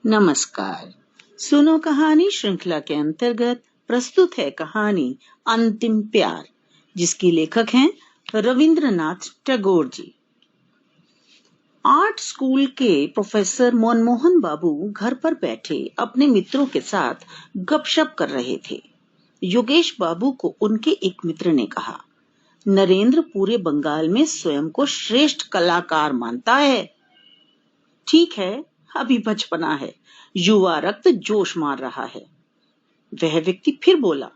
नमस्कार। सुनो कहानी श्रृंखला के अंतर्गत प्रस्तुत है कहानी अंतिम प्यार, जिसकी लेखक हैं रविंद्रनाथ टैगोर जी। आर्ट स्कूल के प्रोफेसर मनमोहन बाबू घर पर बैठे अपने मित्रों के साथ गपशप कर रहे थे। योगेश बाबू को उनके एक मित्र ने कहा, नरेंद्र पूरे बंगाल में स्वयं को श्रेष्ठ कलाकार मानता है। ठीक है, अभी बचपना है, युवा रक्त जोश मार रहा है। वह व्यक्ति फिर बोला,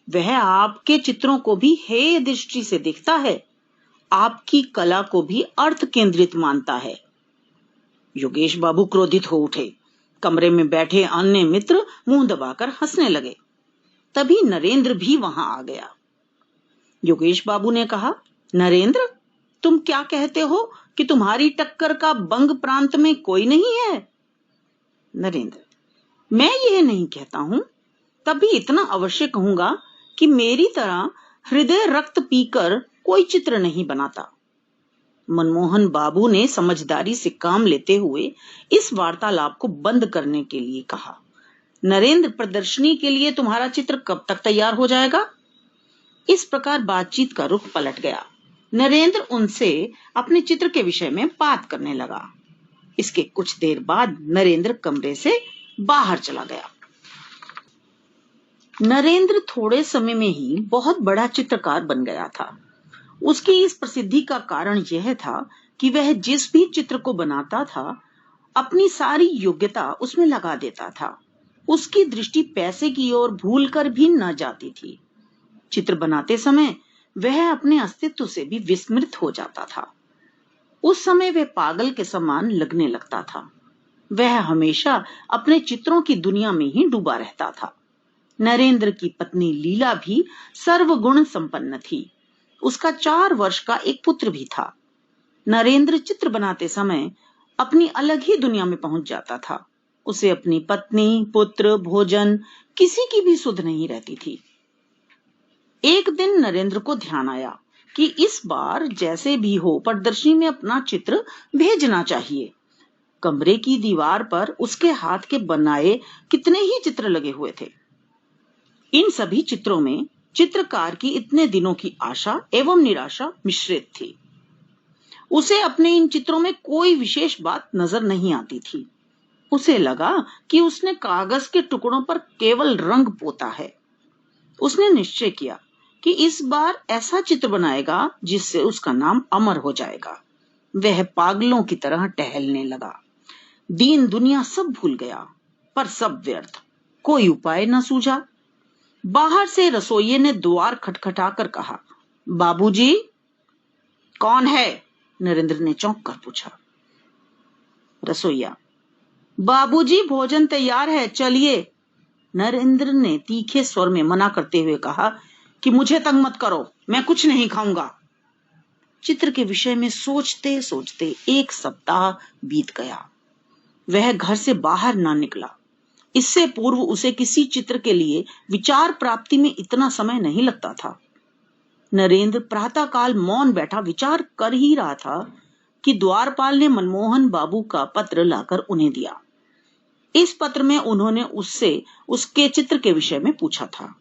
वह आपके चित्रों को भी हेय दृष्टि से देखता है, आपकी कला को भी अर्थ केंद्रित मानता है। योगेश बाबू क्रोधित हो उठे। कमरे में बैठे अन्य मित्र मुंह दबाकर हंसने लगे। तभी नरेंद्र भी वहां आ गया। योगेश बाबू ने कहा, नरेंद्र, तुम क्या कहते हो कि तुम्हारी टक्कर का बंग प्रांत में कोई नहीं है? नरेंद्र, मैं यह नहीं कहता हूं, तभी इतना अवश्य कहूंगा कि मेरी तरह हृदय रक्त पीकर कोई चित्र नहीं बनाता। मनमोहन बाबू ने समझदारी से काम लेते हुए इस वार्तालाप को बंद करने के लिए कहा, नरेंद्र, प्रदर्शनी के लिए तुम्हारा चित्र कब तक तैयार हो जाएगा? इस प्रकार बातचीत का रुख पलट गया। नरेंद्र उनसे अपने चित्र के विषय में बात करने लगा। इसके कुछ देर बाद नरेंद्र कमरे से बाहर चला गया। नरेंद्र थोड़े समय में ही बहुत बड़ा चित्रकार बन गया था। उसकी इस प्रसिद्धि का कारण यह था कि वह जिस भी चित्र को बनाता था, अपनी सारी योग्यता उसमें लगा देता था। उसकी दृष्टि पैसे की ओर भूलकर भी न जाती थी। चित्र बनाते समय वह अपने अस्तित्व से भी विस्मृत हो जाता था। उस समय वह पागल के समान लगने लगता था। वह हमेशा अपने चित्रों की दुनिया में ही डूबा रहता था। नरेंद्र की पत्नी लीला भी सर्वगुण संपन्न थी। उसका 4 वर्ष का एक पुत्र भी था। नरेंद्र चित्र बनाते समय अपनी अलग ही दुनिया में पहुंच जाता था। उसे अपनी पत्नी, पुत्र, भोजन किसी की भी सुध नहीं रहती थी। एक दिन नरेंद्र को ध्यान आया कि इस बार जैसे भी हो प्रदर्शनी में अपना चित्र भेजना चाहिए। कमरे की दीवार पर उसके हाथ के बनाए कितने ही चित्र लगे हुए थे। इन सभी चित्रों में चित्रकार की इतने दिनों की आशा एवं निराशा मिश्रित थी। उसे अपने इन चित्रों में कोई विशेष बात नजर नहीं आती थी। उसे लगा कि उसने कागज के टुकड़ों पर केवल रंग पोता है। उसने निश्चय किया कि इस बार ऐसा चित्र बनाएगा जिससे उसका नाम अमर हो जाएगा। वह पागलों की तरह टहलने लगा। दीन दुनिया सब भूल गया, पर सब व्यर्थ, कोई उपाय न सूझा। बाहर से रसोइये ने द्वार खटखटाकर कहा, बाबूजी। कौन है? नरेंद्र ने चौंक कर पूछा। रसोइया, बाबूजी, भोजन तैयार है, चलिए। नरेंद्र ने तीखे स्वर में मना करते हुए कहा कि मुझे तंग मत करो, मैं कुछ नहीं खाऊंगा। चित्र के विषय में सोचते सोचते 1 सप्ताह बीत गया। वह घर से बाहर ना निकला। इससे पूर्व उसे किसी चित्र के लिए विचार प्राप्ति में इतना समय नहीं लगता था। नरेंद्र प्रातःकाल मौन बैठा विचार कर ही रहा था कि द्वारपाल ने मनमोहन बाबू का पत्र लाकर उन्हें दिया। इस पत्र में उन्होंने उससे उसके चित्र के विषय में पूछा था।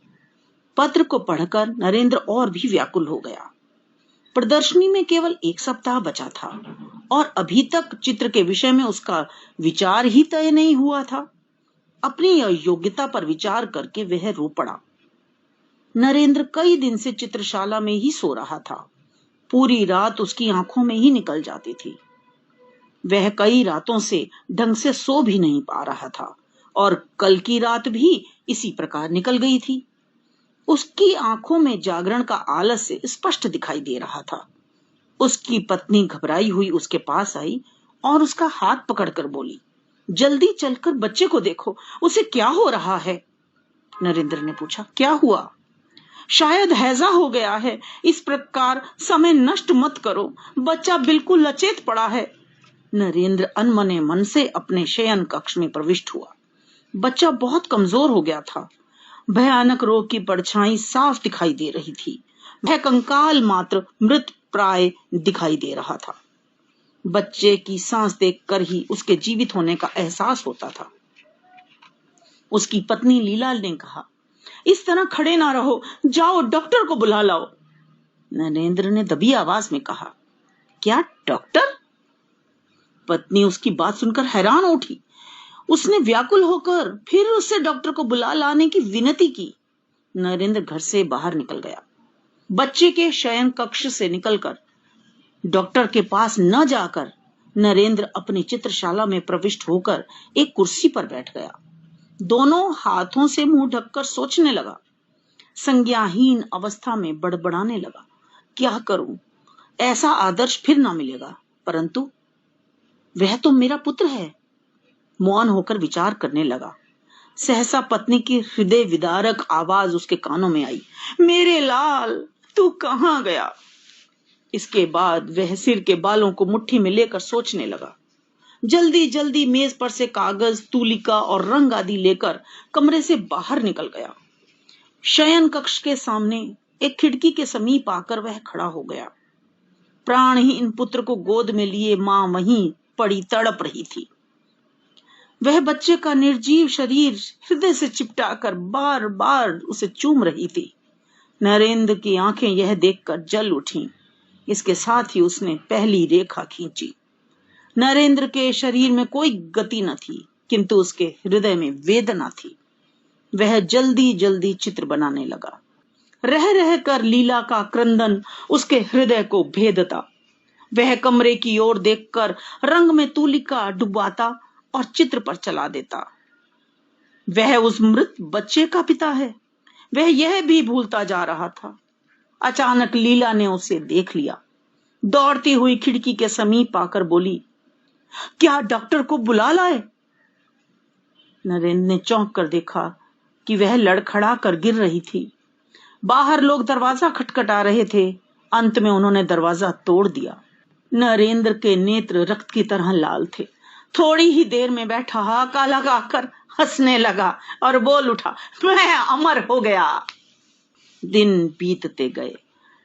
पत्र को पढ़कर नरेंद्र और भी व्याकुल हो गया। प्रदर्शनी में केवल 1 सप्ताह बचा था और अभी तक चित्र के विषय में उसका विचार ही तय नहीं हुआ था। अपनी योग्यता पर विचार करके वह रो पड़ा। नरेंद्र कई दिन से चित्रशाला में ही सो रहा था। पूरी रात उसकी आंखों में ही निकल जाती थी। वह कई रातों से ढंग से सो भी नहीं पा रहा था और कल की रात भी इसी प्रकार निकल गई थी। उसकी आंखों में जागरण का आलस्य स्पष्ट दिखाई दे रहा था। उसकी पत्नी घबराई हुई उसके पास आई और उसका हाथ पकड़कर बोली, जल्दी चलकर बच्चे को देखो, उसे क्या हो रहा है? नरेंद्र ने पूछा, क्या हुआ? शायद हैजा हो गया है। इस प्रकार समय नष्ट मत करो, बच्चा बिल्कुल अचेत पड़ा है। नरेंद्र अनमने मन से अपने शयन कक्ष में प्रविष्ट हुआ। बच्चा बहुत कमजोर हो गया था। भयानक रोग की परछाई साफ दिखाई दे रही थी। वह कंकाल मात्र मृत प्राय दिखाई दे रहा था। बच्चे की सांस देखकर ही उसके जीवित होने का एहसास होता था। उसकी पत्नी लीला ने कहा, इस तरह खड़े ना रहो, जाओ डॉक्टर को बुला लाओ। नरेंद्र ने दबी आवाज में कहा, क्या डॉक्टर? पत्नी उसकी बात सुनकर हैरान उठी। उसने व्याकुल होकर फिर उससे डॉक्टर को बुला लाने की विनती की। नरेंद्र घर से बाहर निकल गया। बच्चे के शयन कक्ष से निकलकर डॉक्टर के पास न जाकर नरेंद्र अपनी चित्रशाला में प्रविष्ट होकर एक कुर्सी पर बैठ गया। दोनों हाथों से मुंह ढककर सोचने लगा। संज्ञाहीन अवस्था में बड़बड़ाने लगा, क्या करूं? ऐसा आदर्श फिर ना मिलेगा, परंतु वह तो मेरा पुत्र है। मौन होकर विचार करने लगा। सहसा पत्नी की हृदय विदारक आवाज उसके कानों में आई, मेरे लाल, तू कहां गया? इसके बाद वह सिर के बालों को मुट्ठी में लेकर सोचने लगा। जल्दी जल्दी मेज पर से कागज, तूलिका और रंग आदि लेकर कमरे से बाहर निकल गया। शयन कक्ष के सामने एक खिड़की के समीप आकर वह खड़ा हो गया। प्राणहीन पुत्र को गोद में लिए मां वहीं पड़ी तड़प रही थी। वह बच्चे का निर्जीव शरीर हृदय से चिपटाकर बार बार उसे चूम रही थी। नरेंद्र की आंखें यह देखकर जल उठीं। इसके साथ ही उसने पहली रेखा खींची। नरेंद्र के शरीर में कोई गति न थी, किंतु उसके हृदय में वेदना थी। वह जल्दी जल्दी चित्र बनाने लगा। रह रह कर लीला का क्रंदन उसके हृदय को भेदता। वह कमरे की ओर देखकर रंग में तूलिका डुबाता और चित्र पर चला देता। वह उस मृत बच्चे का पिता है, वह यह भी भूलता जा रहा था। अचानक लीला ने उसे देख लिया। दौड़ती हुई खिड़की के समीप आकर बोली, क्या डॉक्टर को बुला लाए? नरेंद्र ने चौंक कर देखा कि वह लड़खड़ा कर गिर रही थी। बाहर लोग दरवाजा खटखटा रहे थे। अंत में उन्होंने दरवाजा तोड़ दिया। नरेंद्र के नेत्र रक्त की तरह लाल थे। थोड़ी ही देर में वह ठहाका लगाकर हंसने लगा और बोल उठा, मैं अमर हो गया। दिन बीतते गए।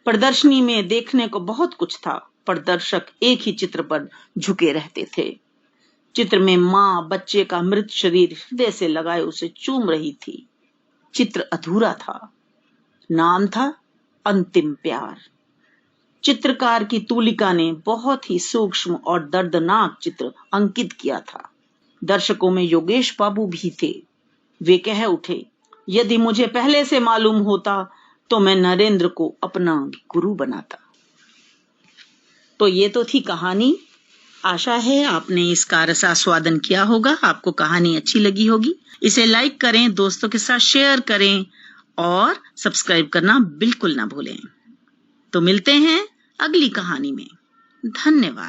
प्रदर्शनी में देखने को बहुत कुछ था, पर दर्शक एक ही चित्र पर झुके रहते थे। चित्र में मां बच्चे का मृत शरीर हृदय से लगाए उसे चूम रही थी। चित्र अधूरा था। नाम था अंतिम प्यार। चित्रकार की तूलिका ने बहुत ही सूक्ष्म और दर्दनाक चित्र अंकित किया था। दर्शकों में योगेश बाबू भी थे। वे कह उठे, यदि मुझे पहले से मालूम होता तो मैं नरेंद्र को अपना गुरु बनाता। तो ये तो थी कहानी। आशा है आपने इसका रसास्वादन किया होगा, आपको कहानी अच्छी लगी होगी। इसे लाइक करें, दोस्तों के साथ शेयर करें और सब्सक्राइब करना बिल्कुल ना भूलें। तो मिलते हैं अगली कहानी में। धन्यवाद।